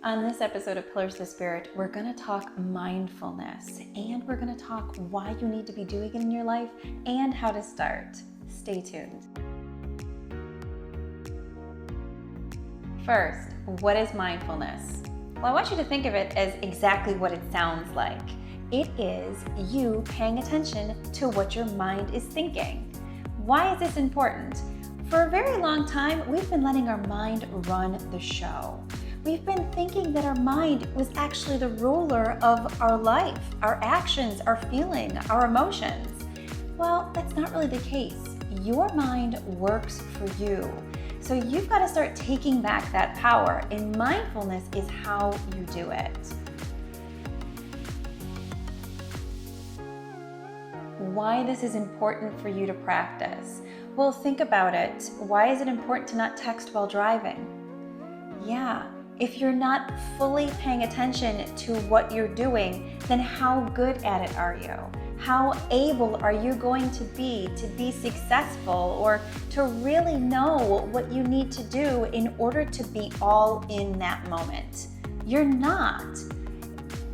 On this episode of Pillars of Spirit, we're going to talk mindfulness, and we're going to talk why you need to be doing it in your life and how to start. Stay tuned. First, what is mindfulness? Well, I want you to think of it as exactly what it sounds like. It is you paying attention to what your mind is thinking. Why is this important? For a very long time, we've been letting our mind run the show. We've been thinking that our mind was actually the ruler of our life, our actions, our feeling, our emotions. Well, that's not really the case. Your mind works for you. So you've got to start taking back that power, and mindfulness is how you do it. Why this is important for you to practice? Well, think about it. Why is it important to not text while driving? Yeah. If you're not fully paying attention to what you're doing, then how good at it are you? How able are you going to be successful or to really know what you need to do in order to be all in that moment? You're not.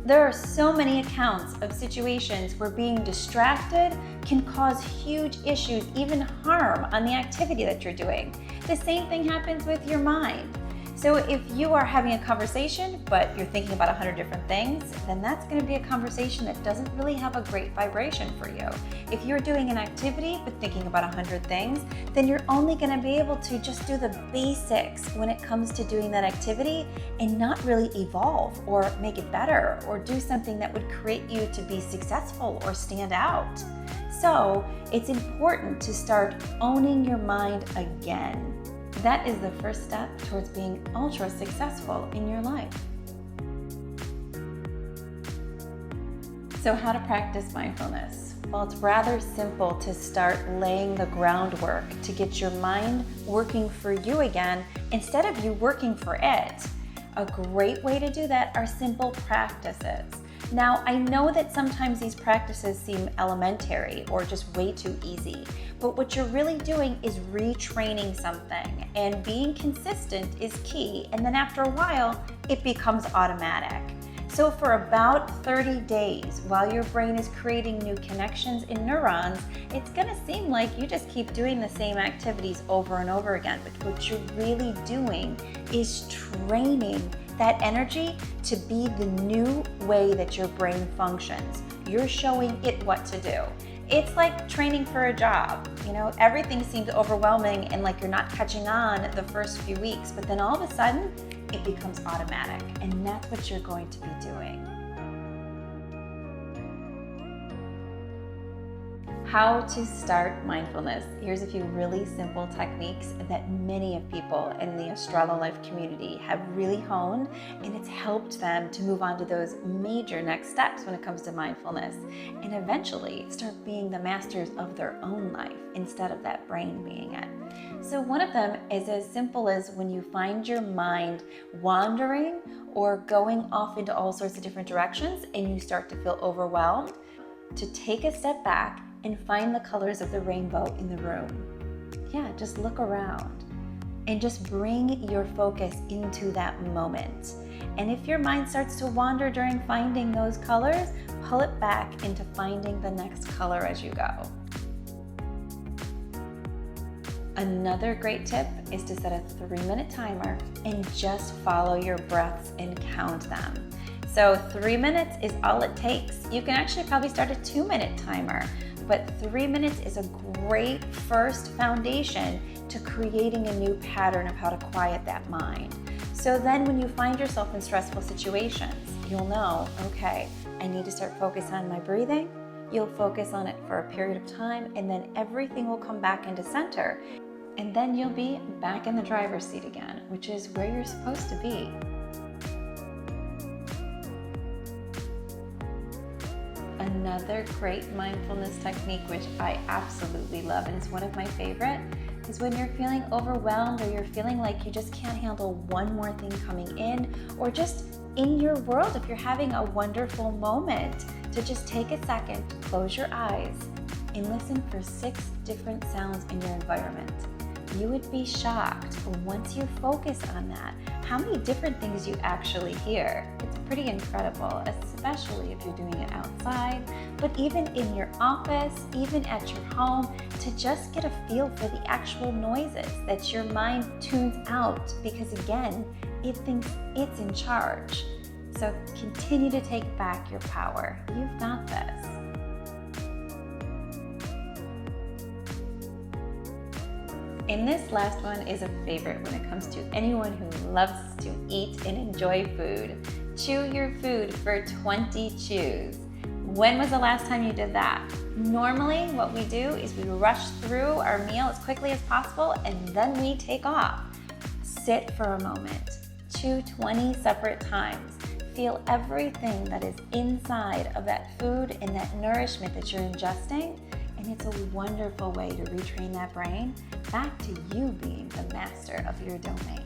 There are so many accounts of situations where being distracted can cause huge issues, even harm on the activity that you're doing. The same thing happens with your mind. So if you are having a conversation, but you're thinking about 100 different things, then that's going to be a conversation that doesn't really have a great vibration for you. If you're doing an activity, but thinking about 100 things, then you're only going to be able to just do the basics when it comes to doing that activity and not really evolve or make it better or do something that would create you to be successful or stand out. So it's important to start owning your mind again. That is the first step towards being ultra successful in your life. So how to practice mindfulness? Well, it's rather simple to start laying the groundwork to get your mind working for you again instead of you working for it. A great way to do that are simple practices. Now, I know that sometimes these practices seem elementary or just way too easy, but what you're really doing is retraining something, and being consistent is key, and then after a while, it becomes automatic. So for about 30 days, while your brain is creating new connections in neurons, it's gonna seem like you just keep doing the same activities over and over again, but what you're really doing is training that energy to be the new way that your brain functions. You're showing it what to do. It's like training for a job. You know, everything seems overwhelming and like you're not catching on the first few weeks, but then all of a sudden it becomes automatic, and that's what you're going to be doing. How to start mindfulness. Here's a few really simple techniques that many of people in the AstroloLIFE community have really honed, and it's helped them to move on to those major next steps when it comes to mindfulness and eventually start being the masters of their own life instead of that brain being it. So one of them is as simple as when you find your mind wandering or going off into all sorts of different directions and you start to feel overwhelmed, to take a step back and find the colors of the rainbow in the room. Yeah, just look around and just bring your focus into that moment. And if your mind starts to wander during finding those colors, pull it back into finding the next color as you go. Another great tip is to set a 3-minute timer and just follow your breaths and count them. So 3 minutes is all it takes. You can actually probably start a 2-minute timer, but 3 minutes is a great first foundation to creating a new pattern of how to quiet that mind. So then when you find yourself in stressful situations, you'll know, okay, I need to start focusing on my breathing. You'll focus on it for a period of time, and then everything will come back into center. And then you'll be back in the driver's seat again, which is where you're supposed to be. Another great mindfulness technique, which I absolutely love and is one of my favorite, is when you're feeling overwhelmed or you're feeling like you just can't handle one more thing coming in, or just in your world, if you're having a wonderful moment, to just take a second, close your eyes, and listen for 6 different sounds in your environment. You would be shocked once you focus on that, how many different things you actually hear. It's pretty incredible, especially if you're doing it outside, but even in your office, even at your home, to just get a feel for the actual noises that your mind tunes out, because again, it thinks it's in charge. So continue to take back your power. You've got this. And this last one is a favorite when it comes to anyone who loves to eat and enjoy food. Chew your food for 20 chews. When was the last time you did that? Normally, what we do is we rush through our meal as quickly as possible and then we take off. Sit for a moment. Chew 20 separate times. Feel everything that is inside of that food and that nourishment that you're ingesting. And it's a wonderful way to retrain that brain back to you being the master of your domain.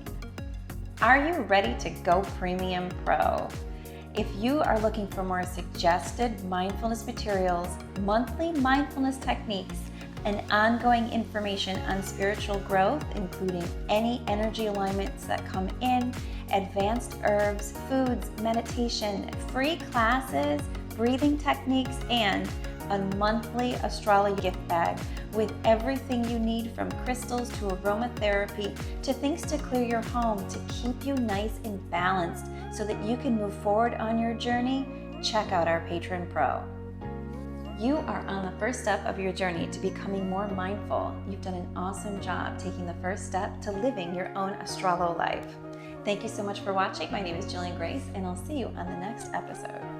Are you ready to go Premium Pro? If you are looking for more suggested mindfulness materials, monthly mindfulness techniques, and ongoing information on spiritual growth, including any energy alignments that come in, advanced herbs, foods, meditation, free classes, breathing techniques, and a monthly astrology gift bag with everything you need, from crystals to aromatherapy to things to clear your home to keep you nice and balanced so that you can move forward on your journey, check out our Patron Pro. You are on the first step of your journey to becoming more mindful. You've done an awesome job taking the first step to living your own AstroloLIFE. Thank you so much for watching. My name is Jillian Greyse, and I'll see you on the next episode.